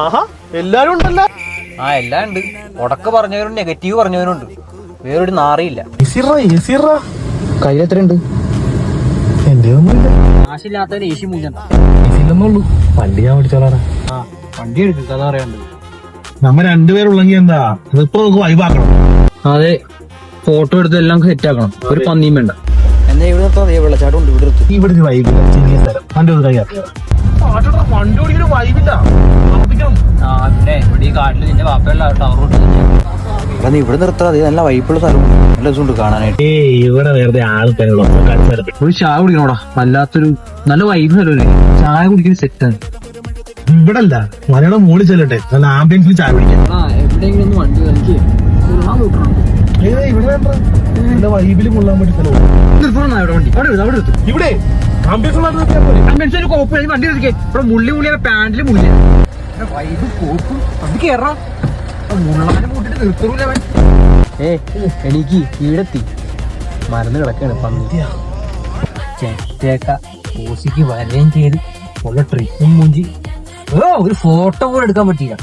ആഹാ, എല്ലാരും ഉണ്ടല്ലോ. എല്ലാം ഉണ്ട്. ഉടക്ക് പറഞ്ഞവരുണ്ട്, നെഗറ്റീവ് പറഞ്ഞവരുണ്ട്. വേറൊരു നാറിയില്ല. കയ്യിലെത്രയുണ്ട്? എന്റെ ഒന്നുമില്ല. കാശില്ലാത്തവര് ഏശി മൂല്യം. ഇതില്ലെന്നുള്ളൂ. വണ്ടി ഞാൻ ഓടിച്ചോളാടാ. വണ്ടി എടുക്കും, കഥ പറയാണ്ട്. നമ്മ രണ്ടുപേരുള്ളെങ്കിൽ എന്താ ഇപ്പൊ നമുക്ക് വൈബാക്കണം. അതെ, ഫോട്ടോ എടുത്ത് എല്ലാം സെറ്റ് ആക്കണം. ഒരു പന്നിയും വേണ്ട. എന്നാ ഇവിടെ നിർത്താം. വെള്ളച്ചാട്ടം ഉണ്ട്, ഇവിടെ നിർത്തും. ഇവിടെ ഒരു വൈബില്ല. ചെറിയ സ്ഥലം. വണ്ടി ഒന്ന് കൈ വണ്ടി ഓടിക്കുന്ന വൈബില്ല. പിന്നെ ഇവിടെ ഈ കാട്ടിൽ നിന്റെ വാപ്പയുള്ള ടവർ നീ ഇവിടെ നിർത്താം. അത് നല്ല വൈബുള്ള സ്ഥലം, നല്ല രസമുണ്ട് കാണാനായിട്ട്. ഇവിടെ വെറുതെ ആൾ തന്നെയുള്ള ഒരു ചായ കുടിക്കണോടാ. വല്ലാത്തൊരു നല്ല വൈബ് സ്ഥലമല്ലേ. ചായ കുടിക്കുന്ന സെറ്റാണ്. ഇവിടെ അല്ല, മലയാളം മൂടി ചെല്ലട്ടെ. നല്ല ആംബിയൻസിൽ ചായ കുടിക്കാം. എവിടെയെങ്കിലും ഒന്ന് വണ്ടി എനിക്ക് ഇവിടെ വൈബിൽ കൊള്ളാൻ പറ്റിയ സ്ഥലം. ഇവിടെ വണ്ടി എടുക്കേ. ഇവിടെ മുള്ളി മുള്ളിയ പാന്റില് മുള്ളിയ വൈബ് കോപ്പും അത് കേറാം. മുള്ളാനെ കൂട്ടിട്ട് നിർത്തൂല. എനിക്ക് ഈടെത്തി മരുന്ന് കിടക്കാണ് പന്നി. ചെറ്റേക്ക ഓസിക്ക് വരെയും ചെയ്ത് ഉള്ള ട്രിപ്പും മൂഞ്ചി ഒരു ഫോട്ടോ പോലും എടുക്കാൻ പറ്റിയില്ല.